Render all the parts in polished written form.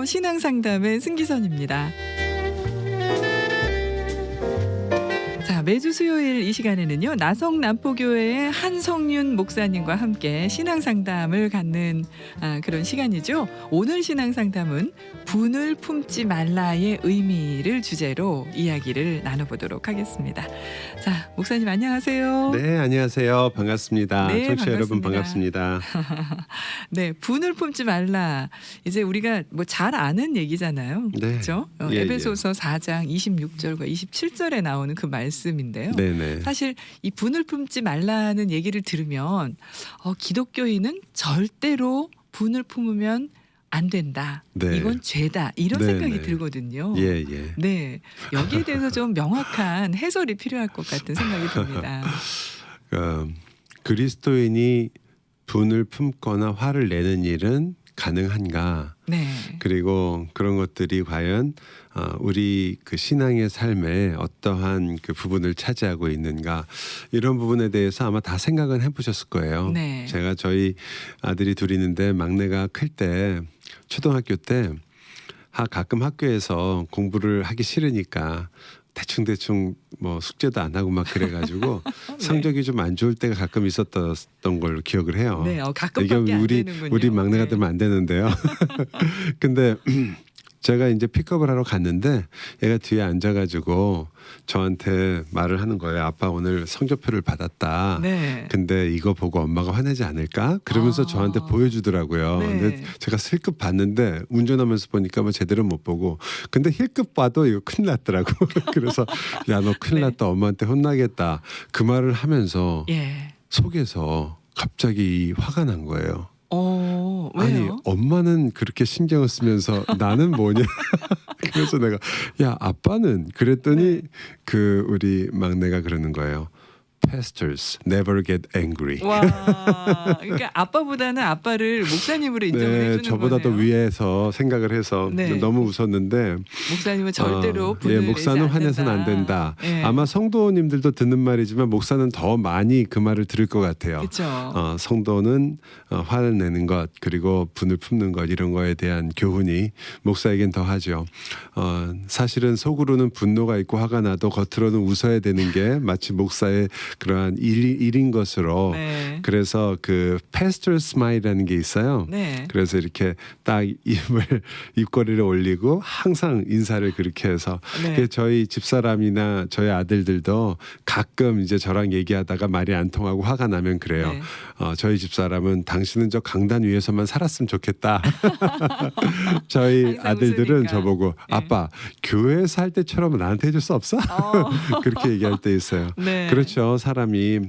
안녕하세요. 신앙상담의 승기선입니다. 자, 매주 수요일 이 시간에는요, 나성 남포교회의 한성윤 목사님과 함께 신앙상담을 갖는 그런 시간이죠. 오늘 신앙상담은 분을 품지 말라의 의미를 주제로 이야기를 나눠보도록 하겠습니다. 자, 목사님 안녕하세요. 네, 안녕하세요. 반갑습니다. 네, 청취자 여러분 반갑습니다. 네, 분을 품지 말라. 이제 우리가 뭐 잘 아는 얘기잖아요. 네. 그렇죠? 예, 에베소서 4장 26절과 27절에 나오는 그 말씀인데요. 네네. 사실 이 분을 품지 말라는 얘기를 들으면 기독교인은 절대로 분을 품으면 안 된다. 네. 이건 죄다. 이런 네, 생각이 네. 들거든요. 예, 예. 네, 여기에 대해서 좀 명확한 해설이 필요할 것 같은 생각이 듭니다. 그리스도인이 분을 품거나 화를 내는 일은 가능한가? 네. 그리고 그런 것들이 과연 우리 그 신앙의 삶에 어떠한 그 부분을 차지하고 있는가, 이런 부분에 대해서 아마 다 생각은 해보셨을 거예요. 네. 제가 저희 아들이 둘이 있는데 막내가 클 때, 초등학교 때 가끔 학교에서 공부를 하기 싫으니까 대충 뭐 숙제도 안 하고 막 그래가지고 네. 성적이 좀 안 좋을 때가 가끔 있었던 걸로 기억을 해요. 네, 가끔밖에 안 되는군요. 우리 막내가 네. 들면 안 되는데요. 근데 제가 이제 픽업을 하러 갔는데 얘가 뒤에 앉아가지고 저한테 말을 하는 거예요. 아빠 오늘 성적표를 받았다. 네. 근데 이거 보고 엄마가 화내지 않을까? 그러면서 저한테 보여주더라고요. 네. 근데 제가 슬쩍 봤는데 운전하면서 보니까 뭐 제대로 못 보고, 근데 힐끗 봐도 이거 큰일 났더라고. 그래서 야, 너 큰일 네. 났다. 엄마한테 혼나겠다. 그 말을 하면서 예. 속에서 갑자기 화가 난 거예요. 왜요? 아니, 엄마는 그렇게 신경을 쓰면서 나는 뭐냐. 그래서 내가 야, 아빠는 그랬더니 네. 그 우리 막내가 그러는 거예요. Pastors never get angry. 와, 그러니까 아빠보다는 아빠를 목사님으로 인정을 네, 해주는 저보다 더 거네요. 위에서 생각을 해서 네. 너무 웃었는데, 목사님은 절대로 분을 예, 내지 목사는 화내서는 안 않는다. 된다. 예. 아마 성도님들도 듣는 말이지만 목사는 더 많이 그 말을 들을 것 같아요. 그렇죠. 성도는 화를 내는 것, 그리고 분을 품는 것, 이런 거에 대한 교훈이 목사에겐 더 하죠. 사실은 속으로는 분노가 있고 화가 나도 겉으로는 웃어야 되는 게 마치 목사의 그러한 일인 것으로. 네. 그래서 그 pastor smile이라는 게 있어요. 네. 그래서 이렇게 딱 입꼬리를 올리고 항상 인사를 그렇게 해서, 네. 그게 저희 집사람이나 저희 아들들도 가끔 이제 저랑 얘기하다가 말이 안 통하고 화가 나면 그래요. 네. 저희 집사람은 당신은 저 강단 위에서만 살았으면 좋겠다. 저희 항상 아들들은 웃으니까. 저보고 네. 아빠 교회에서 할 때처럼 나한테 해줄 수 없어? 그렇게 얘기할 때 있어요. 네. 그렇죠. 사람이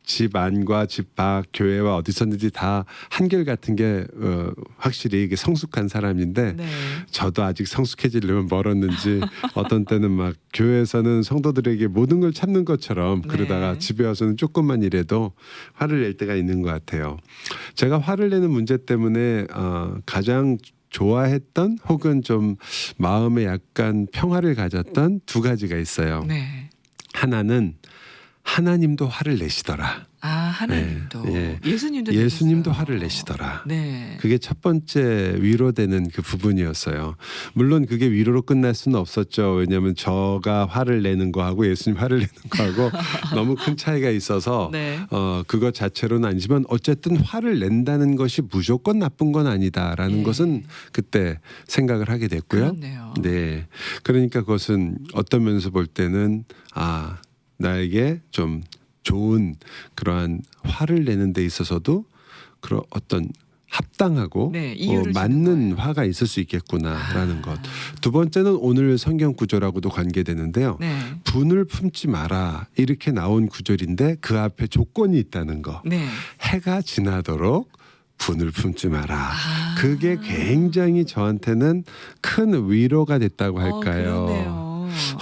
집 안과 집 밖, 교회와 어디서든지 다 한결 같은 게 확실히 이게 성숙한 사람인데, 네. 저도 아직 성숙해지려면 멀었는지 어떤 때는 막 교회에서는 성도들에게 모든 걸 참는 것처럼 그러다가 네. 집에 와서는 조금만 일해도 화를 낼 때가 있는 것 같아요. 제가 화를 내는 문제 때문에 가장 좋아했던 혹은 좀 마음에 약간 평화를 가졌던 두 가지가 있어요. 네. 하나는 하나님도 화를 내시더라. 하나님도. 예. 예수님도 예수님도 내셨어요. 화를 내시더라. 네. 그게 첫 번째 위로되는 그 부분이었어요. 물론 그게 위로로 끝날 수는 없었죠. 왜냐하면 저가 화를 내는 거하고 예수님 화를 내는 거하고 너무 큰 차이가 있어서 네. 그것 자체로는 아니지만 어쨌든 화를 낸다는 것이 무조건 나쁜 건 아니다라는 예. 것은 그때 생각을 하게 됐고요. 그렇네요. 네, 그러니까 그것은 어떤 면에서 볼 때는 나에게 좀 좋은 그러한 화를 내는 데 있어서도 그런 어떤 합당하고 네, 이유를 주는 맞는 거예요. 화가 있을 수 있겠구나라는 것. 두 번째는 오늘 성경 구절하고도 관계되는데요. 네. 분을 품지 마라 이렇게 나온 구절인데 그 앞에 조건이 있다는 거. 네. 해가 지나도록 분을 품지 마라. 그게 굉장히 저한테는 큰 위로가 됐다고 할까요? 그러네요.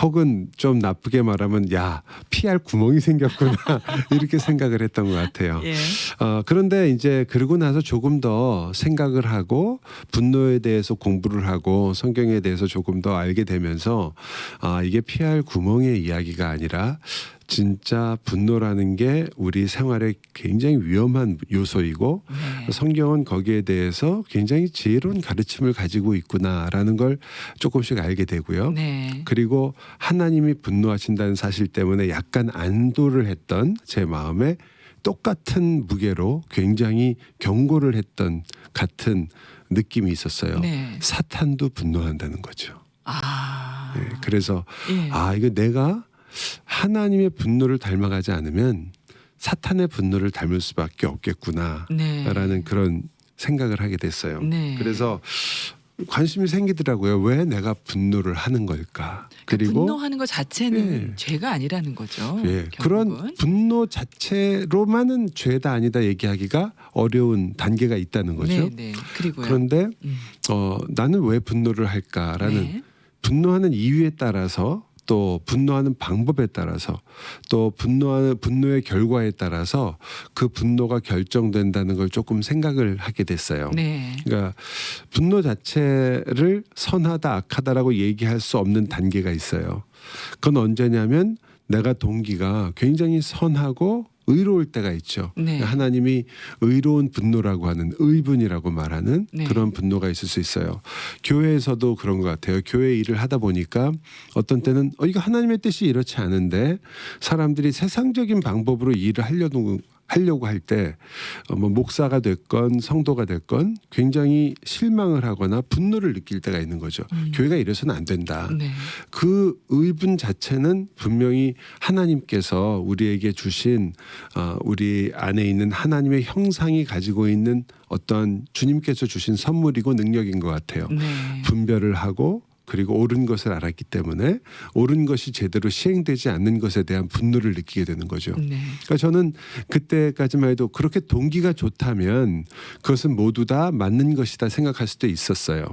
혹은 좀 나쁘게 말하면 야, 피할 구멍이 생겼구나 이렇게 생각을 했던 것 같아요. 예. 그런데 이제 그러고 나서 조금 더 생각을 하고 분노에 대해서 공부를 하고 성경에 대해서 조금 더 알게 되면서 이게 피할 구멍의 이야기가 아니라 진짜 분노라는 게 우리 생활에 굉장히 위험한 요소이고 네. 성경은 거기에 대해서 굉장히 지혜로운 가르침을 가지고 있구나라는 걸 조금씩 알게 되고요. 네. 그리고 하나님이 분노하신다는 사실 때문에 약간 안도를 했던 제 마음에 똑같은 무게로 굉장히 경고를 했던 같은 느낌이 있었어요. 네. 사탄도 분노한다는 거죠. 아. 네, 그래서 예. 이거 내가 하나님의 분노를 닮아가지 않으면 사탄의 분노를 닮을 수밖에 없겠구나라는 네. 그런 생각을 하게 됐어요. 네. 그래서 관심이 생기더라고요. 왜 내가 분노를 하는 걸까? 그리고 분노하는 것 자체는 예. 죄가 아니라는 거죠. 예, 결국은. 그런 분노 자체로만은 죄다 아니다 얘기하기가 어려운 단계가 있다는 거죠. 네, 네. 그리고요. 그런데 음. 나는 왜 분노를 할까라는 네. 분노하는 이유에 따라서 또 분노하는 방법에 따라서 또 분노의 결과에 따라서 그 분노가 결정된다는 걸 조금 생각을 하게 됐어요. 네. 그러니까 분노 자체를 선하다 악하다라고 얘기할 수 없는 단계가 있어요. 그건 언제냐면 내가 동기가 굉장히 선하고 의로울 때가 있죠. 네. 하나님이 의로운 분노라고 하는 의분이라고 말하는 네. 그런 분노가 있을 수 있어요. 교회에서도 그런 것 같아요. 교회 일을 하다 보니까 어떤 때는 이거 하나님의 뜻이 이렇지 않은데 사람들이 세상적인 방법으로 일을 하려고 할 때 뭐 목사가 됐건 성도가 됐건 굉장히 실망을 하거나 분노를 느낄 때가 있는 거죠. 교회가 이래서는 안 된다. 네. 그 의분 자체는 분명히 하나님께서 우리에게 주신 우리 안에 있는 하나님의 형상이 가지고 있는 어떤 주님께서 주신 선물이고 능력인 것 같아요. 네. 분별을 하고 그리고 옳은 것을 알았기 때문에 옳은 것이 제대로 시행되지 않는 것에 대한 분노를 느끼게 되는 거죠. 네. 그러니까 저는 그때까지만 해도 그렇게 동기가 좋다면 그것은 모두 다 맞는 것이다 생각할 수도 있었어요.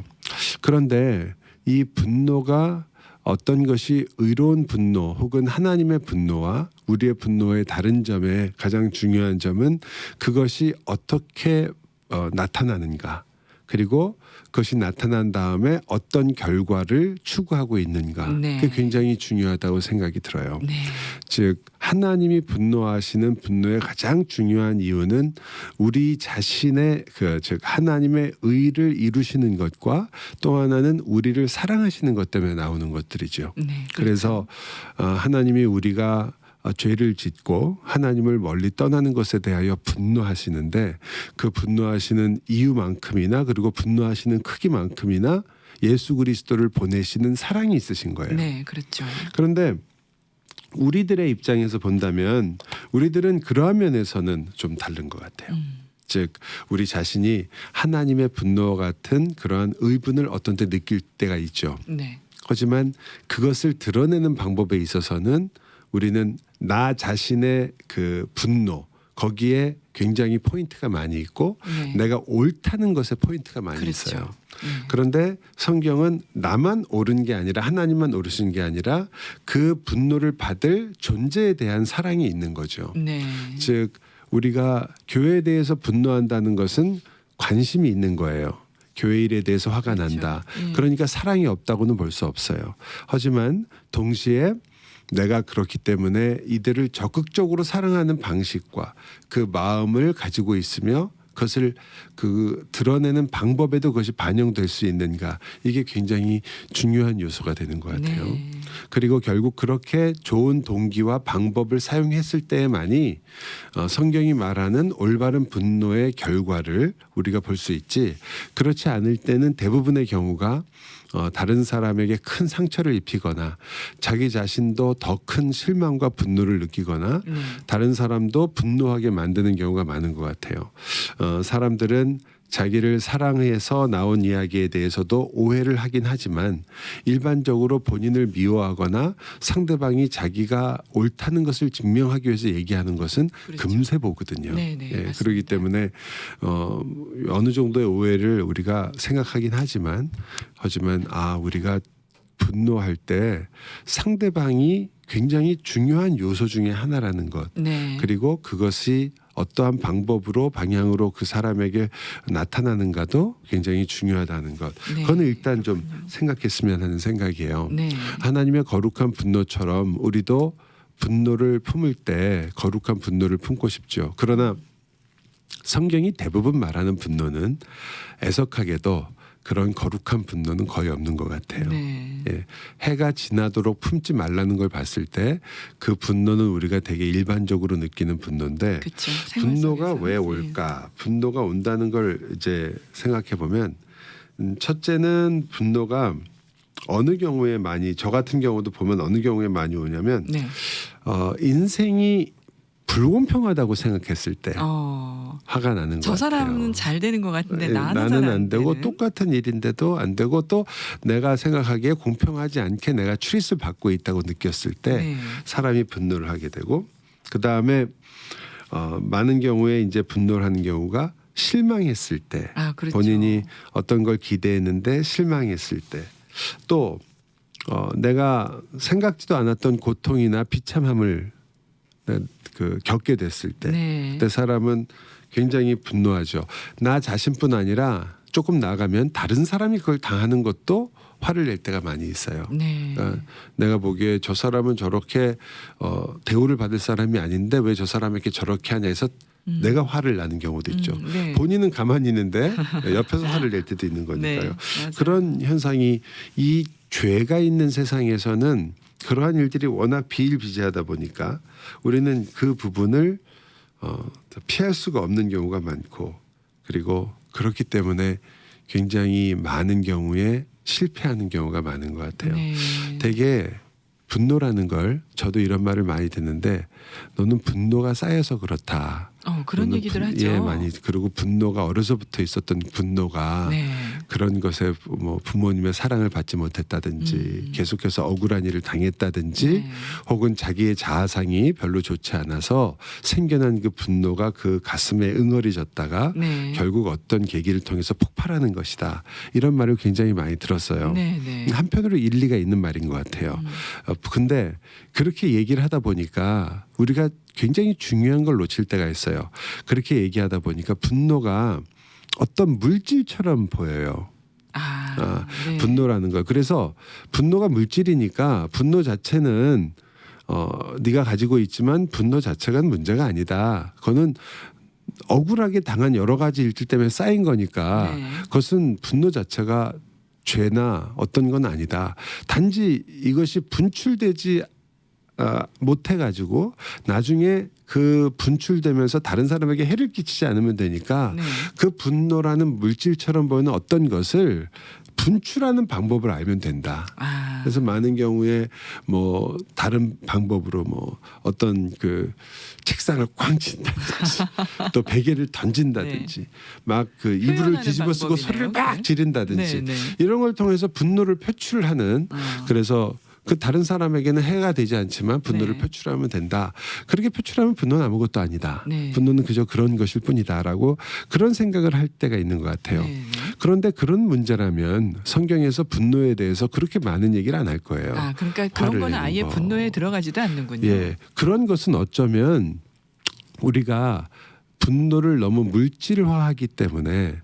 그런데 이 분노가 어떤 것이 의로운 분노 혹은 하나님의 분노와 우리의 분노의 다른 점에 가장 중요한 점은 그것이 어떻게 나타나는가, 그리고 그것이 나타난 다음에 어떤 결과를 추구하고 있는가. 네. 그게 굉장히 중요하다고 생각이 들어요. 네. 즉 하나님이 분노하시는 분노의 가장 중요한 이유는 우리 자신의 즉 하나님의 의를 이루시는 것과 또 하나는 우리를 사랑하시는 것 때문에 나오는 것들이죠. 네. 그래서 하나님이 우리가 죄를 짓고 하나님을 멀리 떠나는 것에 대하여 분노하시는데 그 분노하시는 이유만큼이나 그리고 분노하시는 크기만큼이나 예수 그리스도를 보내시는 사랑이 있으신 거예요. 네, 그렇죠. 그런데 우리들의 입장에서 본다면 우리들은 그러한 면에서는 좀 다른 것 같아요. 즉 우리 자신이 하나님의 분노와 같은 그러한 의분을 어떤 때 느낄 때가 있죠. 네. 하지만 그것을 드러내는 방법에 있어서는 우리는 나 자신의 그 분노 거기에 굉장히 포인트가 많이 있고 네. 내가 옳다는 것에 포인트가 많이 그렇죠. 있어요. 네. 그런데 성경은 나만 옳은 게 아니라 하나님만 옳으신 게 아니라 그 분노를 받을 존재에 대한 사랑이 있는 거죠. 네. 즉 우리가 교회에 대해서 분노한다는 것은 관심이 있는 거예요. 교회 일에 대해서 화가 그렇죠. 난다. 예. 그러니까 사랑이 없다고는 볼 수 없어요. 하지만 동시에 내가 그렇기 때문에 이들을 적극적으로 사랑하는 방식과 그 마음을 가지고 있으며 그것을 드러내는 방법에도 그것이 반영될 수 있는가, 이게 굉장히 중요한 요소가 되는 것 같아요. 네. 그리고 결국 그렇게 좋은 동기와 방법을 사용했을 때에만이 성경이 말하는 올바른 분노의 결과를 우리가 볼 수 있지, 그렇지 않을 때는 대부분의 경우가 다른 사람에게 큰 상처를 입히거나 자기 자신도 더 큰 실망과 분노를 느끼거나 다른 사람도 분노하게 만드는 경우가 많은 것 같아요. 사람들은 자기를 사랑해서 나온 이야기에 대해서도 오해를 하긴 하지만 일반적으로 본인을 미워하거나 상대방이 자기가 옳다는 것을 증명하기 위해서 얘기하는 것은 그렇죠. 금세 보거든요. 네네, 예, 맞습니다. 그렇기 때문에 어느 정도의 오해를 우리가 생각하긴 하지만 우리가 분노할 때 상대방이 굉장히 중요한 요소 중에 하나라는 것. 네. 그리고 그것이 어떠한 방법으로 방향으로 그 사람에게 나타나는가도 굉장히 중요하다는 것. 네. 그거는 일단 좀 생각했으면 하는 생각이에요. 네. 하나님의 거룩한 분노처럼 우리도 분노를 품을 때 거룩한 분노를 품고 싶죠. 그러나 성경이 대부분 말하는 분노는 애석하게도 그런 거룩한 분노는 거의 없는 것 같아요. 네. 예, 해가 지나도록 품지 말라는 걸 봤을 때 그 분노는 우리가 되게 일반적으로 느끼는 분노인데 그쵸. 분노가 생활 속에서. 왜 올까? 분노가 온다는 걸 이제 생각해 보면 첫째는 분노가 어느 경우에 많이 저 같은 경우도 보면 어느 경우에 많이 오냐면 네. 인생이 불공평하다고 생각했을 때 어. 화가 나는 것 저 같아요. 사람은 잘 되는 것 같은데 예, 나는 나는 잘 안 되고 되는. 똑같은 일인데도 안 되고 또 내가 생각하기에 공평하지 않게 내가 추리스 받고 있다고 느꼈을 때 네. 사람이 분노를 하게 되고 그 다음에 많은 경우에 이제 분노를 하는 경우가 실망했을 때 아, 그렇죠. 본인이 어떤 걸 기대했는데 실망했을 때 또 내가 생각지도 않았던 고통이나 비참함을 겪게 됐을 때 네. 그때 사람은 굉장히 분노하죠. 나 자신뿐 아니라 조금 나가면 다른 사람이 그걸 당하는 것도 화를 낼 때가 많이 있어요. 네. 그러니까 내가 보기에 저 사람은 저렇게 대우를 받을 사람이 아닌데 왜 저 사람에게 저렇게 하냐 해서 내가 화를 나는 경우도 있죠. 네. 본인은 가만히 있는데 옆에서 화를 낼 때도 있는 네. 거니까요. 맞아요. 그런 현상이 이 죄가 있는 세상에서는 그러한 일들이 워낙 비일비재하다 보니까 우리는 그 부분을 피할 수가 없는 경우가 많고 그리고 그렇기 때문에 굉장히 많은 경우에 실패하는 경우가 많은 것 같아요. 네. 되게 분노라는 걸 저도 이런 말을 많이 듣는데 너는 분노가 쌓여서 그렇다. 그런 너는 얘기들 하죠. 예, 많이. 그리고 분노가 어려서부터 있었던 분노가 네. 그런 것에 뭐 부모님의 사랑을 받지 못했다든지 계속해서 억울한 일을 당했다든지 네. 혹은 자기의 자아상이 별로 좋지 않아서 생겨난 그 분노가 그 가슴에 응어리졌다가 네. 결국 어떤 계기를 통해서 폭발하는 것이다. 이런 말을 굉장히 많이 들었어요. 네. 네. 한편으로 일리가 있는 말인 것 같아요. 근데 그렇게 얘기를 하다 보니까 우리가 굉장히 중요한 걸 놓칠 때가 있어요. 그렇게 얘기하다 보니까 분노가 어떤 물질처럼 보여요. 네. 분노라는 걸. 그래서 분노가 물질이니까 분노 자체는 네가 가지고 있지만 분노 자체가 문제가 아니다. 그거는 억울하게 당한 여러 가지 일들 때문에 쌓인 거니까 네. 그것은 분노 자체가 죄나 어떤 건 아니다. 단지 이것이 분출되지 못해가지고 나중에 그 분출되면서 다른 사람에게 해를 끼치지 않으면 되니까 네. 그 분노라는 물질처럼 보이는 어떤 것을 분출하는 방법을 알면 된다. 그래서 많은 경우에 뭐 다른 방법으로 뭐 어떤 그 책상을 꽝 친다든지 또 베개를 던진다든지 네. 막 그 이불을 표현하는 뒤집어 쓰고 방법이네요. 소리를 막 네. 지른다든지 네. 네. 이런 걸 통해서 분노를 표출하는 그래서 그 다른 사람에게는 해가 되지 않지만 분노를 네. 표출하면 된다. 그렇게 표출하면 분노는 아무것도 아니다. 네. 분노는 그저 그런 것일 뿐이다라고 그런 생각을 할 때가 있는 것 같아요. 네. 그런데 그런 문제라면 성경에서 분노에 대해서 그렇게 많은 얘기를 안 할 거예요. 그러니까 그런 화를 거는 내는 아예 거. 분노에 들어가지도 않는군요. 예, 그런 것은 어쩌면 우리가 분노를 너무 물질화하기 때문에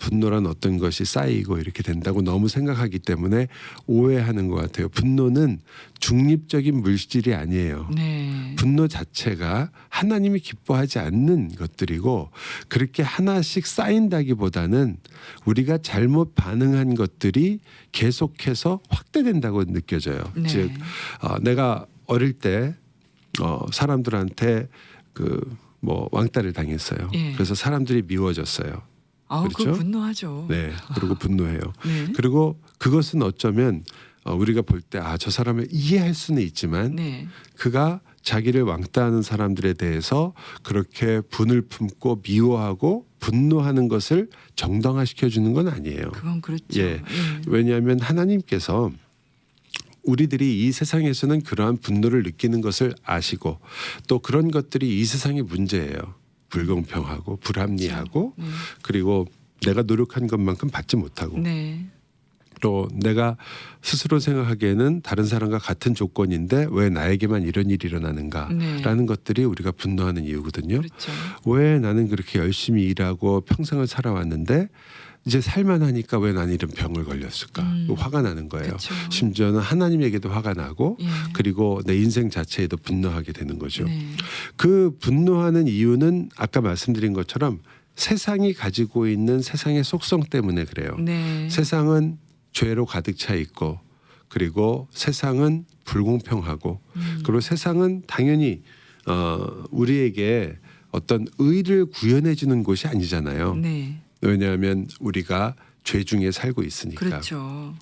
분노란 어떤 것이 쌓이고 이렇게 된다고 너무 생각하기 때문에 오해하는 것 같아요. 분노는 중립적인 물질이 아니에요. 네. 분노 자체가 하나님이 기뻐하지 않는 것들이고 그렇게 하나씩 쌓인다기보다는 우리가 잘못 반응한 것들이 계속해서 확대된다고 느껴져요. 네. 즉 내가 어릴 때 사람들한테 뭐 왕따를 당했어요. 예. 그래서 사람들이 미워졌어요. 그거 그렇죠? 분노하죠. 네, 그리고 분노해요. 네. 그리고 그것은 어쩌면 우리가 볼 때 저 사람을 이해할 수는 있지만 네. 그가 자기를 왕따하는 사람들에 대해서 그렇게 분을 품고 미워하고 분노하는 것을 정당화시켜 주는 건 아니에요. 그건 그렇죠. 예. 왜냐하면 하나님께서 우리들이 이 세상에서는 그러한 분노를 느끼는 것을 아시고 또 그런 것들이 이 세상의 문제예요. 불공평하고 불합리하고 네. 그리고 내가 노력한 것만큼 받지 못하고 네. 또 내가 스스로 생각하기에는 다른 사람과 같은 조건인데 왜 나에게만 이런 일이 일어나는가라는 네. 것들이 우리가 분노하는 이유거든요. 그렇죠. 왜 나는 그렇게 열심히 일하고 평생을 살아왔는데 이제 살만하니까 왜 난 이런 병을 걸렸을까? 화가 나는 거예요. 그쵸. 심지어는 하나님에게도 화가 나고 예. 그리고 내 인생 자체에도 분노하게 되는 거죠. 네. 그 분노하는 이유는 아까 말씀드린 것처럼 세상이 가지고 있는 세상의 속성 때문에 그래요. 네. 세상은 죄로 가득 차 있고 그리고 세상은 불공평하고 그리고 세상은 당연히 우리에게 어떤 의를 구현해 주는 곳이 아니잖아요. 네. 왜냐하면 우리가 죄 중에 살고 있으니까. 그렇죠.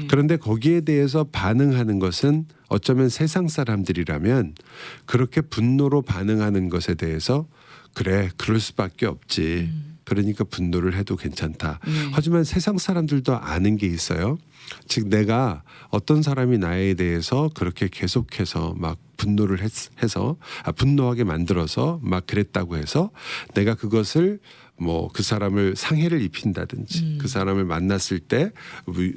예. 그런데 거기에 대해서 반응하는 것은 어쩌면 세상 사람들이라면 그렇게 분노로 반응하는 것에 대해서 그래 그럴 수밖에 없지. 그러니까 분노를 해도 괜찮다. 네. 하지만 세상 사람들도 아는 게 있어요. 즉 내가 어떤 사람이 나에 대해서 그렇게 계속해서 막 분노를 해서 분노하게 만들어서 막 그랬다고 해서 내가 그것을 뭐 그 사람을 상해를 입힌다든지 그 사람을 만났을 때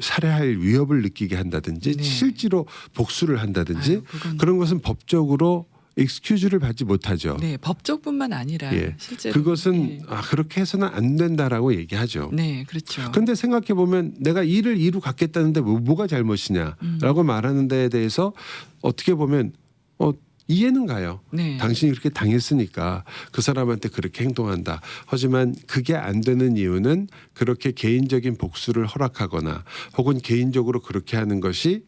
살해할 위협을 느끼게 한다든지 네. 실제로 복수를 한다든지 아유, 그건- 그런 것은 법적으로 익스큐즈를 받지 못하죠. 네, 법적뿐만 아니라 예. 실제로 그것은 예. 그렇게 해서는 안 된다라고 얘기하죠. 네, 그렇죠. 근데 생각해 보면 내가 일을 이루 갖겠다는데 뭐가 잘못이냐라고 말하는 데에 대해서 어떻게 보면 이해는 가요. 네. 당신이 그렇게 당했으니까 그 사람한테 그렇게 행동한다. 하지만 그게 안 되는 이유는 그렇게 개인적인 복수를 허락하거나 혹은 개인적으로 그렇게 하는 것이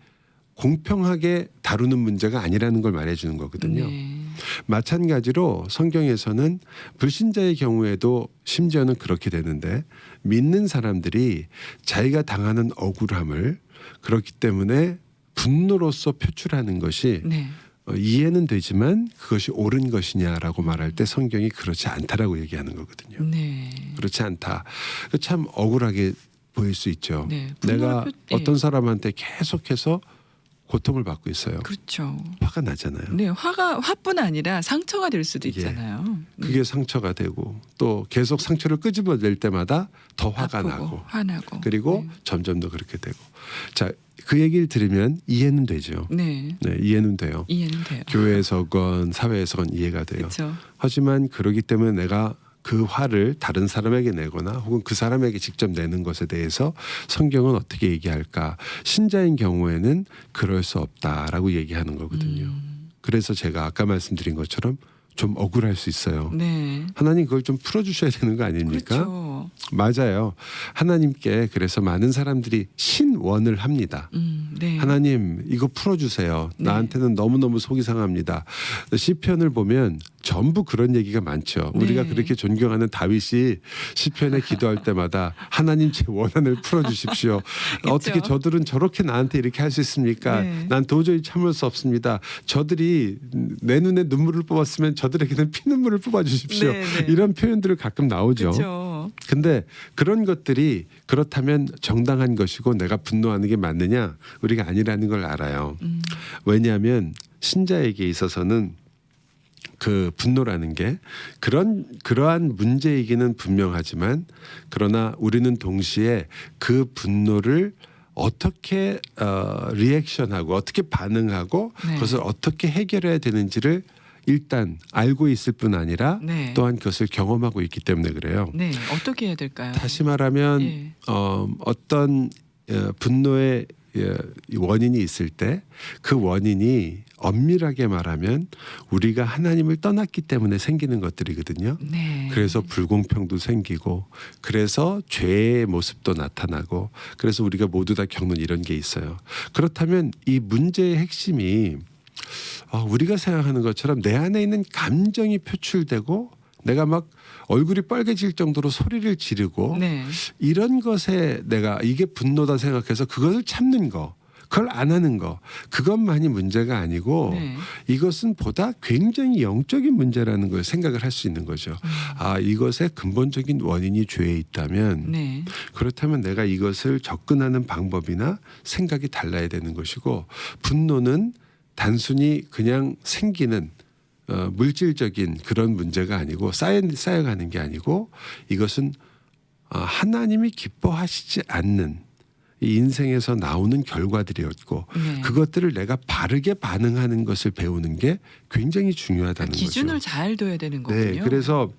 공평하게 다루는 문제가 아니라는 걸 말해주는 거거든요. 네. 마찬가지로 성경에서는 불신자의 경우에도 심지어는 그렇게 되는데 믿는 사람들이 자기가 당하는 억울함을 그렇기 때문에 분노로서 표출하는 것이 네. 이해는 되지만 그것이 옳은 것이냐라고 말할 때 성경이 그렇지 않다라고 얘기하는 거거든요. 네. 그렇지 않다. 참 억울하게 보일 수 있죠. 네. 내가 분노를 예. 어떤 사람한테 계속해서 고통을 받고 있어요. 그렇죠. 화가 나잖아요. 네, 화뿐 아니라 상처가 될 수도 예. 있잖아요. 그게 상처가 되고 또 계속 상처를 끄집어낼 때마다 더 화가 아프고, 나고 화나고. 그리고 네. 점점 더 그렇게 되고 자, 그 얘기를 들으면 이해는 되죠. 네. 네, 이해는 돼요. 이해는 돼요. 교회에서건 사회에서건 이해가 돼요. 그렇죠. 하지만 그러기 때문에 내가 그 화를 다른 사람에게 내거나 혹은 그 사람에게 직접 내는 것에 대해서 성경은 어떻게 얘기할까? 신자인 경우에는 그럴 수 없다라고 얘기하는 거거든요. 그래서 제가 아까 말씀드린 것처럼 좀 억울할 수 있어요. 네. 하나님 그걸 좀 풀어주셔야 되는 거 아닙니까? 그렇죠. 맞아요. 하나님께 그래서 많은 사람들이 신원을 합니다. 네. 하나님 이거 풀어주세요. 네. 나한테는 너무너무 속이 상합니다. 시편을 보면 전부 그런 얘기가 많죠. 우리가 네. 그렇게 존경하는 다윗이 시편에 기도할 때마다 하나님 제 원한을 풀어주십시오. 어떻게 저들은 저렇게 나한테 이렇게 할 수 있습니까? 네. 난 도저히 참을 수 없습니다. 저들이 내 눈에 눈물을 뽑았으면 저들에게는 피눈물을 뽑아주십시오. 네, 네. 이런 표현들을 가끔 나오죠. 그렇죠. 근데 그런 것들이 그렇다면 정당한 것이고 내가 분노하는 게 맞느냐? 우리가 아니라는 걸 알아요. 왜냐하면 신자에게 있어서는 그 분노라는 게 그러한 문제이기는 분명하지만 그러나 우리는 동시에 그 분노를 어떻게 리액션하고 어떻게 반응하고 네. 그것을 어떻게 해결해야 되는지를 일단 알고 있을 뿐 아니라 네. 또한 그것을 경험하고 있기 때문에 그래요. 네. 어떻게 해야 될까요? 다시 말하면 예. 어떤 분노의 원인이 있을 때 그 원인이 엄밀하게 말하면 우리가 하나님을 떠났기 때문에 생기는 것들이거든요. 네. 그래서 불공평도 생기고 그래서 죄의 모습도 나타나고 그래서 우리가 모두 다 겪는 이런 게 있어요. 그렇다면 이 문제의 핵심이 우리가 생각하는 것처럼 내 안에 있는 감정이 표출되고 내가 막 얼굴이 빨개질 정도로 소리를 지르고 네. 이런 것에 내가 이게 분노다 생각해서 그것을 참는 거 그걸 안 하는 거 그것만이 문제가 아니고 네. 이것은 보다 굉장히 영적인 문제라는 걸 생각을 할 수 있는 거죠. 이것의 근본적인 원인이 죄에 있다면 네. 그렇다면 내가 이것을 접근하는 방법이나 생각이 달라야 되는 것이고 분노는 단순히 그냥 생기는 물질적인 그런 문제가 아니고 쌓여가는 게 아니고 이것은 하나님이 기뻐하시지 않는 이 인생에서 나오는 결과들이었고 네. 그것들을 내가 바르게 반응하는 것을 배우는 게 굉장히 중요하다는 기준을 거죠. 잘 둬야 되는 거군요. 네, 그래서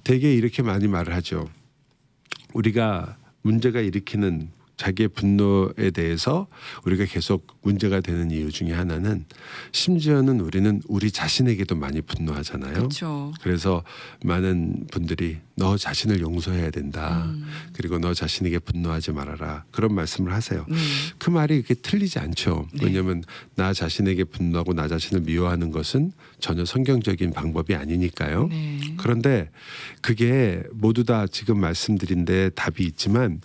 되게 이렇게 많이 말을 하죠. 우리가 문제가 일으키는 자기의 분노에 대해서 우리가 계속 문제가 되는 이유 중에 하나는 심지어는 우리는 우리 자신에게도 많이 분노하잖아요. 그렇죠. 그래서 많은 분들이 너 자신을 용서해야 된다. 그리고 너 자신에게 분노하지 말아라. 그런 말씀을 하세요. 그 말이 그렇게 틀리지 않죠. 네. 왜냐하면 나 자신에게 분노하고 나 자신을 미워하는 것은 전혀 성경적인 방법이 아니니까요. 네. 그런데 그게 모두 다 지금 말씀드린 데 답이 있지만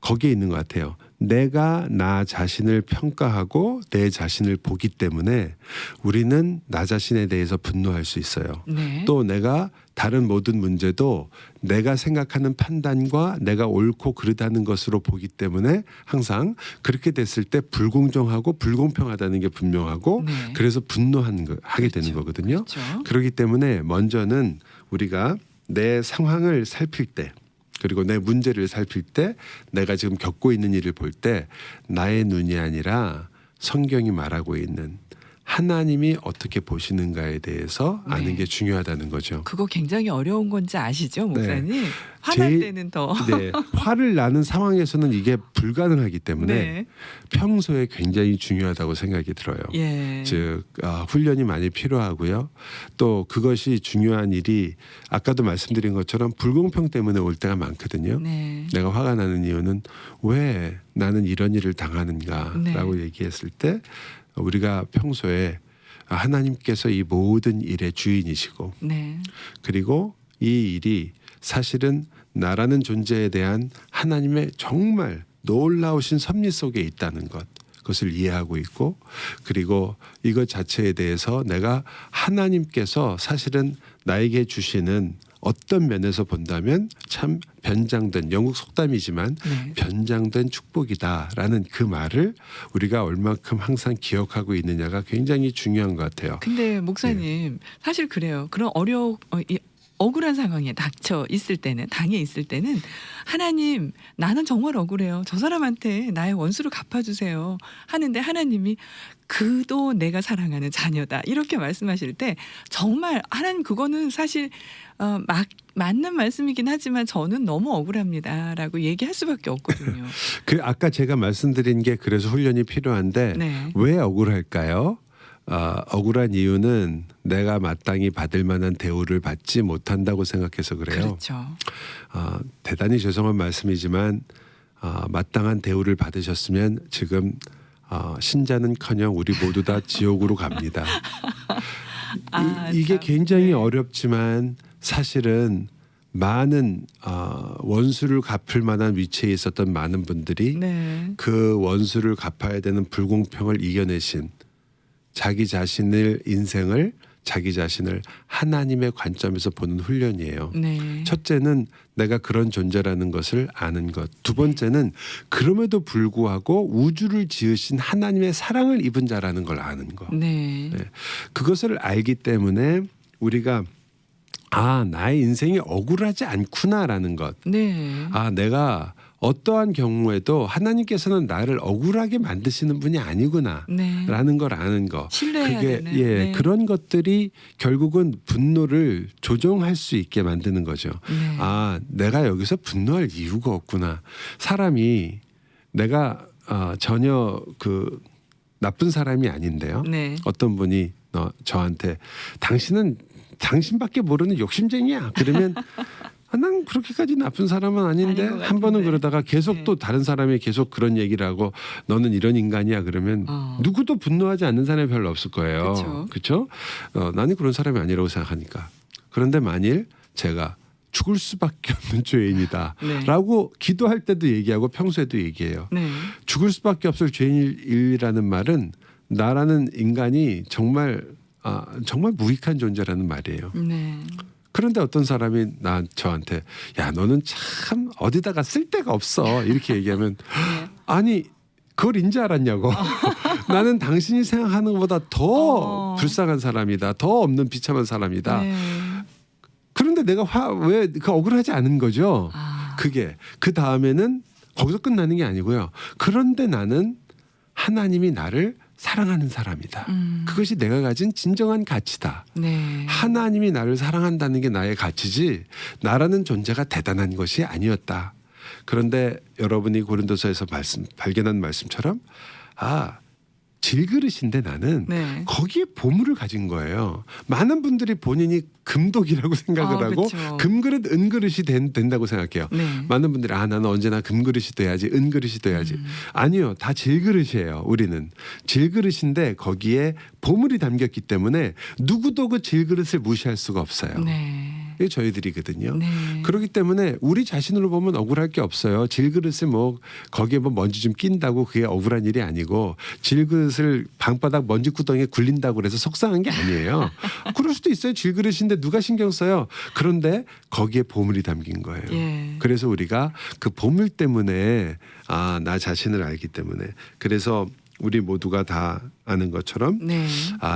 거기에 있는 것 같아요. 내가 나 자신을 평가하고 내 자신을 보기 때문에 우리는 나 자신에 대해서 분노할 수 있어요. 네. 또 내가 다른 모든 문제도 내가 생각하는 판단과 내가 옳고 그르다는 것으로 보기 때문에 항상 그렇게 됐을 때 불공정하고 불공평하다는 게 분명하고 네. 그래서 하게 되는 그렇죠. 거거든요. 그렇죠. 그렇기 때문에 먼저는 우리가 내 상황을 살필 때 그리고 내 문제를 살필 때 내가 지금 겪고 있는 일을 볼 때 나의 눈이 아니라 성경이 말하고 있는 하나님이 어떻게 보시는가에 대해서 아는 네. 게 중요하다는 거죠. 그거 굉장히 어려운 건지 아시죠, 목사님? 화날 제일- 때는 더. 네, 화를 나는 상황에서는 이게 불가능하기 때문에 네. 평소에 굉장히 중요하다고 생각이 들어요. 예. 즉 훈련이 많이 필요하고요. 또 그것이 중요한 일이 아까도 말씀드린 것처럼 불공평 때문에 올 때가 많거든요. 네. 내가 화가 나는 이유는 왜 나는 이런 일을 당하는가라고 네. 얘기했을 때 우리가 평소에 하나님께서 이 모든 일의 주인이시고 네. 그리고 이 일이 사실은 나라는 존재에 대한 하나님의 정말 놀라우신 섭리 속에 있다는 것 그것을 이해하고 있고 그리고 이것 자체에 대해서 내가 하나님께서 사실은 나에게 주시는 어떤 면에서 본다면 참 변장된 영국 속담이지만 네. 변장된 축복이다라는 그 말을 우리가 얼마큼 항상 기억하고 있느냐가 굉장히 중요한 것 같아요. 근데 목사님 사실 그래요. 그런 억울한 상황에 닥쳐 있을 때는 당해 있을 때는 하나님 나는 정말 억울해요. 저 사람한테 나의 원수를 갚아주세요 하는데 하나님이 그도 내가 사랑하는 자녀다 이렇게 말씀하실 때 정말 하나님 그거는 사실 맞는 말씀이긴 하지만 저는 너무 억울합니다라고 얘기할 수밖에 없거든요. 그 아까 제가 말씀드린 게 그래서 훈련이 필요한데 네. 왜 억울할까요? 억울한 이유는 내가 마땅히 받을 만한 대우를 받지 못한다고 생각해서 그래요. 그렇죠. 대단히 죄송한 말씀이지만 마땅한 대우를 받으셨으면 지금 신자는커녕 우리 모두 다 지옥으로 갑니다. 이게 참. 굉장히 네. 어렵지만 사실은 많은 원수를 갚을 만한 위치에 있었던 많은 분들이 네. 그 원수를 갚아야 되는 불공평을 이겨내신 자기 자신을 인생을 자기 자신을 하나님의 관점에서 보는 훈련이에요. 네. 첫째는 내가 그런 존재라는 것을 아는 것. 두 번째는 그럼에도 불구하고 우주를 지으신 하나님의 사랑을 입은 자라는 걸 아는 것. 네. 네. 그것을 알기 때문에 우리가 나의 인생이 억울하지 않구나라는 것. 네. 내가 어떠한 경우에도 하나님께서는 나를 억울하게 만드시는 분이 아니구나. 네. 라는 걸 아는 거. 신뢰해야 그게 되는. 네. 그런 것들이 결국은 분노를 조정할 수 있게 만드는 거죠. 네. 내가 여기서 분노할 이유가 없구나. 사람이 내가 전혀 그 나쁜 사람이 아닌데요. 네. 어떤 분이 저한테 당신밖에 모르는 욕심쟁이야. 그러면 난 그렇게까지 나쁜 사람은 아닌데 아닌 것 한 번은 같은데. 그러다가 계속 네. 또 다른 사람이 계속 그런 얘기를 하고 너는 이런 인간이야 그러면 누구도 분노하지 않는 사람이 별로 없을 거예요. 그렇죠? 나는 그런 사람이 아니라고 생각하니까. 그런데 만일 제가 죽을 수밖에 없는 죄인이다 네. 라고 기도할 때도 얘기하고 평소에도 얘기해요. 네. 죽을 수밖에 없을 죄인이라는 말은 나라는 인간이 정말 무익한 존재라는 말이에요. 네. 그런데 어떤 사람이 저한테 야 너는 참 어디다가 쓸 데가 없어 이렇게 얘기하면 네. 아니 그걸 인지 알았냐고. 나는 당신이 생각하는 것보다 더 불쌍한 사람이다. 더 없는 비참한 사람이다. 네. 그런데 내가 왜 억울하지 않은 거죠. 그게 그 다음에는 거기서 끝나는 게 아니고요. 그런데 나는 하나님이 나를 사랑하는 사람이다. 그것이 내가 가진 진정한 가치다. 네. 하나님이 나를 사랑한다는 게 나의 가치지 나라는 존재가 대단한 것이 아니었다. 그런데 여러분이 고린도서에서 발견한 말씀처럼 질그릇인데 나는 네. 거기에 보물을 가진 거예요. 많은 분들이 본인이 금독이라고 생각을 하고 그쵸. 금그릇, 은그릇이 된다고 생각해요. 네. 많은 분들이 나는 언제나 금그릇이 돼야지, 은그릇이 돼야지. 아니요, 다 질그릇이에요. 우리는 질그릇인데 거기에 보물이 담겼기 때문에 누구도 그 질그릇을 무시할 수가 없어요. 네. 이게 저희들이거든요. 네. 그렇기 때문에 우리 자신으로 보면 억울할 게 없어요. 질그릇을 뭐 거기에 뭐 먼지 좀 낀다고 그게 억울한 일이 아니고 질그릇을 방바닥 먼지구덩이에 굴린다고 그래서 속상한 게 아니에요. 그럴 수도 있어요. 질그릇인데 누가 신경 써요. 그런데 거기에 보물이 담긴 거예요. 예. 그래서 우리가 그 보물 때문에 나 자신을 알기 때문에 그래서 우리 모두가 다 아는 것처럼 네.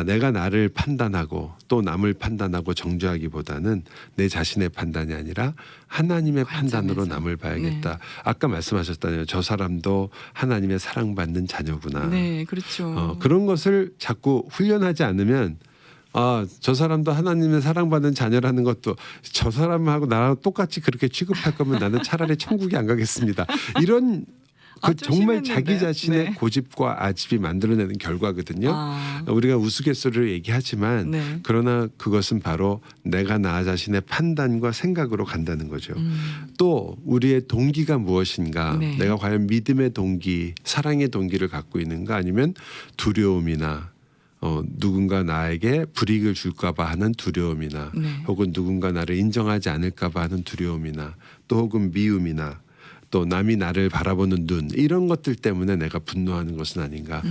내가 나를 판단하고 또 남을 판단하고 정죄하기보다는 내 자신의 판단이 아니라 하나님의 판단으로 관점에서. 남을 봐야겠다. 네. 아까 말씀하셨잖아요. 저 사람도 하나님의 사랑받는 자녀구나. 네, 그렇죠. 그런 것을 자꾸 훈련하지 않으면 저 사람도 하나님의 사랑받는 자녀라는 것도 저 사람하고 나랑 똑같이 그렇게 취급할 거면 나는 차라리 천국에 안 가겠습니다. 이런 좀 정말 심했는데. 자기 자신의 네. 고집과 아집이 만들어내는 결과거든요. 우리가 우스갯소리로 얘기하지만 네. 그러나 그것은 바로 내가 나 자신의 판단과 생각으로 간다는 거죠. 또 우리의 동기가 무엇인가? 네. 내가 과연 믿음의 동기, 사랑의 동기를 갖고 있는가? 아니면 두려움이나 누군가 나에게 불이익을 줄까봐 하는 두려움이나 네. 혹은 누군가 나를 인정하지 않을까봐 하는 두려움이나 또 혹은 미움이나 또 남이 나를 바라보는 눈 이런 것들 때문에 내가 분노하는 것은 아닌가.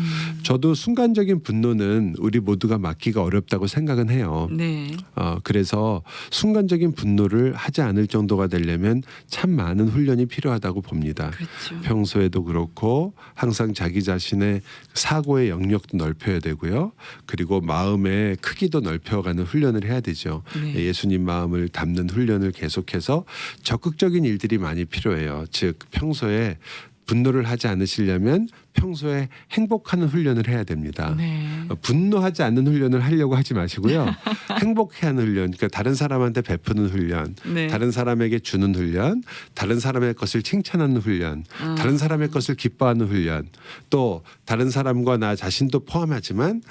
저도 순간적인 분노는 우리 모두가 막기가 어렵다고 생각은 해요. 네. 그래서 순간적인 분노를 하지 않을 정도가 되려면 참 많은 훈련이 필요하다고 봅니다. 그렇죠. 평소에도 그렇고 항상 자기 자신의 사고의 영역도 넓혀야 되고요. 그리고 마음의 크기도 넓혀가는 훈련을 해야 되죠. 네. 예수님 마음을 담는 훈련을 계속해서 적극적인 일들이 많이 필요해요. 즉 평소에 분노를 하지 않으시려면 평소에 행복하는 훈련을 해야 됩니다. 네. 분노하지 않는 훈련을 하려고 하지 마시고요. 행복해하는 훈련, 그러니까 다른 사람한테 베푸는 훈련, 네. 다른 사람에게 주는 훈련, 다른 사람의 것을 칭찬하는 훈련, 다른 사람의 것을 기뻐하는 훈련, 또 다른 사람과 나 자신도 포함하지만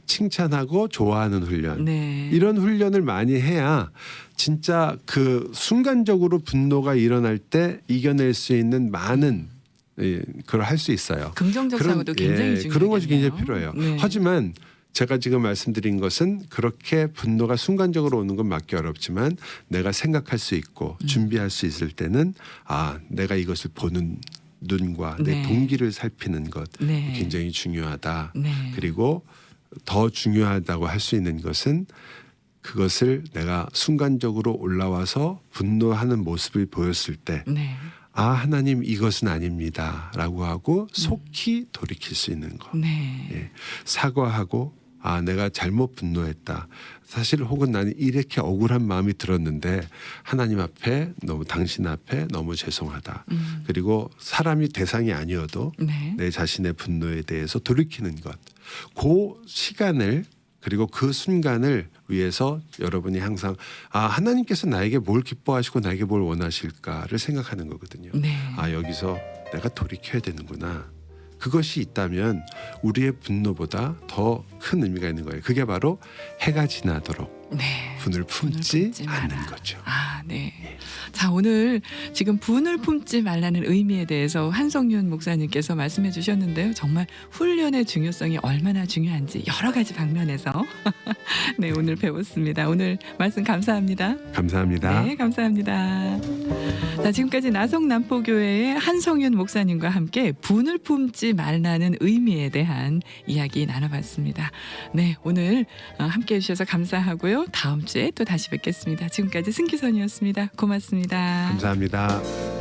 칭찬하고 좋아하는 훈련. 네. 이런 훈련을 많이 해야 진짜 그 순간적으로 분노가 일어날 때 이겨낼 수 있는 많은 그걸 할 수 있어요. 긍정적 사고도 굉장히 중요해요. 그런 것이 굉장히 필요해요. 네. 하지만 제가 지금 말씀드린 것은 그렇게 분노가 순간적으로 오는 건 맞기 어렵지만 내가 생각할 수 있고 준비할 수 있을 때는 내가 이것을 보는 눈과 내 네. 동기를 살피는 것 네. 굉장히 중요하다. 네. 그리고 더 중요하다고 할 수 있는 것은 그것을 내가 순간적으로 올라와서 분노하는 모습을 보였을 때 네. 하나님 이것은 아닙니다라고 하고 속히 돌이킬 수 있는 것. 네. 예. 사과하고 내가 잘못 분노했다. 사실 혹은 나는 이렇게 억울한 마음이 들었는데 하나님 앞에 당신 앞에 너무 죄송하다. 그리고 사람이 대상이 아니어도 네. 내 자신의 분노에 대해서 돌이키는 것. 그 시간을 그리고 그 순간을 위해서 여러분이 항상 하나님께서 나에게 뭘 기뻐하시고 나에게 뭘 원하실까를 생각하는 거거든요. 네. 여기서 내가 돌이켜야 되는구나. 그것이 있다면 우리의 분노보다 더 큰 의미가 있는 거예요. 그게 바로 해가 지나도록 네. 분을 품지 않는 마라. 거죠. 네. 자, 오늘 지금 분을 품지 말라는 의미에 대해서 한성윤 목사님께서 말씀해 주셨는데요. 정말 훈련의 중요성이 얼마나 중요한지 여러 가지 방면에서 네, 오늘 배웠습니다. 오늘 말씀 감사합니다. 감사합니다. 네, 감사합니다. 자, 지금까지 나성남포교회의 한성윤 목사님과 함께 분을 품지 말라는 의미에 대한 이야기 나눠봤습니다. 네, 오늘 함께해 주셔서 감사하고요. 다음 주에 또 다시 뵙겠습니다. 지금까지 승기선이었습니다. 고맙습니다. 감사합니다.